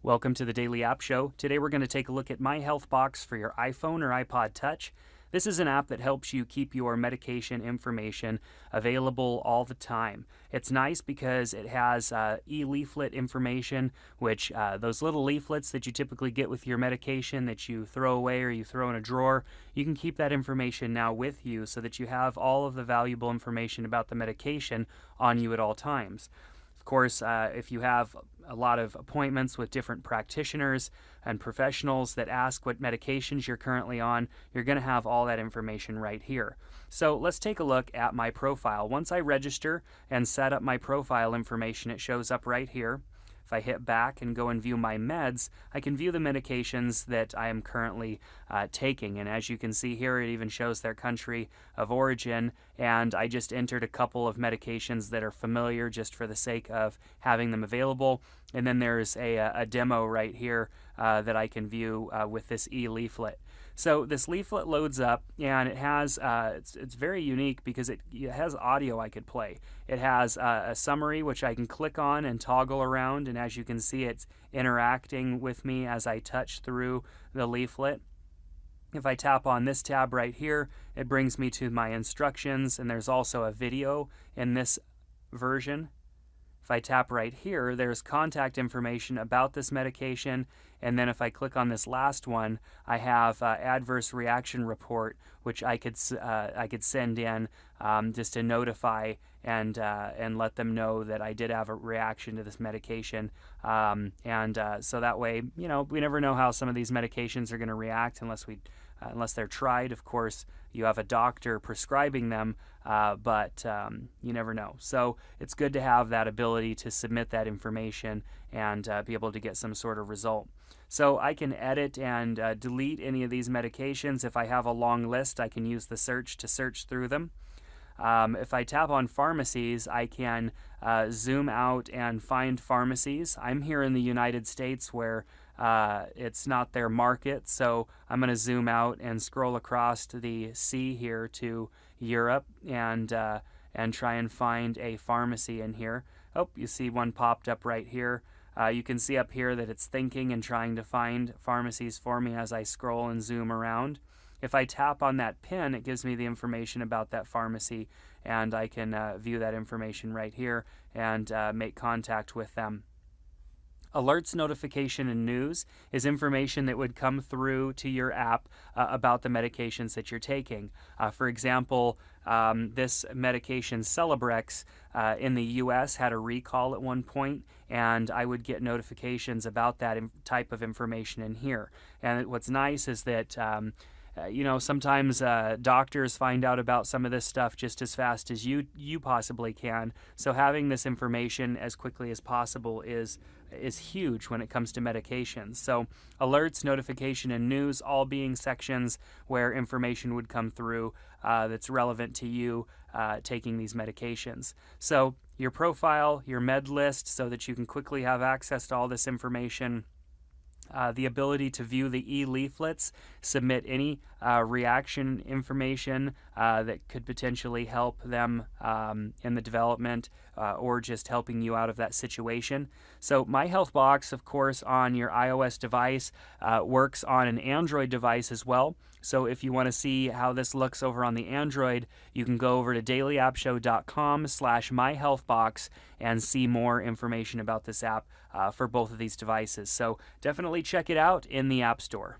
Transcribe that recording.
Welcome to the Daily App Show. Today we're going to take a look at myHealthBox for your iPhone or iPod Touch. This is an app that helps you keep your medication information available all the time. It's nice because it has e-leaflet information, which those little leaflets that you typically get with your medication that you throw away or you throw in a drawer, you can keep that information now with you so that you have all of the valuable information about the medication on you at all times. Of course, if you have a lot of appointments with different practitioners and professionals that ask what medications you're currently on, you're going to have all that information right here. So let's take a look at my profile. Once I register and set up my profile information, it shows up right here. If I hit back and go and view my meds, I can view the medications that I am currently taking. And as you can see here, it even shows their country of origin. And I just entered a couple of medications that are familiar just for the sake of having them available. And then there's a demo right here that I can view with this e-leaflet. So this leaflet loads up, and it has it's very unique because it has audio I could play. It has a summary which I can click on and toggle around, and as you can see, it's interacting with me as I touch through the leaflet. If I tap on this tab right here, it brings me to my instructions, and there's also a video in this version. If I tap right here, there's contact information about this medication, and then if I click on this last one, I have adverse reaction report, which I could send in just to notify and let them know that I did have a reaction to this medication, so that way, you know, we never know how some of these medications are going to react unless they're tried. Of course, you have a doctor prescribing them, but you never know. So it's good to have that ability to submit that information and be able to get some sort of result. So I can edit and delete any of these medications. If I have a long list, I can use the search to search through them. If I tap on pharmacies, I can zoom out and find pharmacies. I'm here in the United States where it's not their market, so I'm going to zoom out and scroll across to the sea here to Europe and try and find a pharmacy in here. Oh, you see one popped up right here. You can see up here that it's thinking and trying to find pharmacies for me as I scroll and zoom around. If I tap on that pin, it gives me the information about that pharmacy, and I can view that information right here and make contact with them. Alerts, notification, and news is information that would come through to your app about the medications that you're taking. For example, this medication Celebrex in the U.S. had a recall at one point, and I would get notifications about that type of information in here. And what's nice is that sometimes doctors find out about some of this stuff just as fast as you possibly can. So having this information as quickly as possible is huge when it comes to medications. So alerts, notification, and news all being sections where information would come through that's relevant to you taking these medications. So your profile, your med list, so that you can quickly have access to all this information. The ability to view the e-leaflets, submit any reaction information that could potentially help them in the development or just helping you out of that situation. So myHealthBox, of course, on your iOS device works on an Android device as well. So if you want to see how this looks over on the Android, you can go over to dailyappshow.com/myhealthbox and see more information about this app for both of these devices. So definitely check it out in the App Store.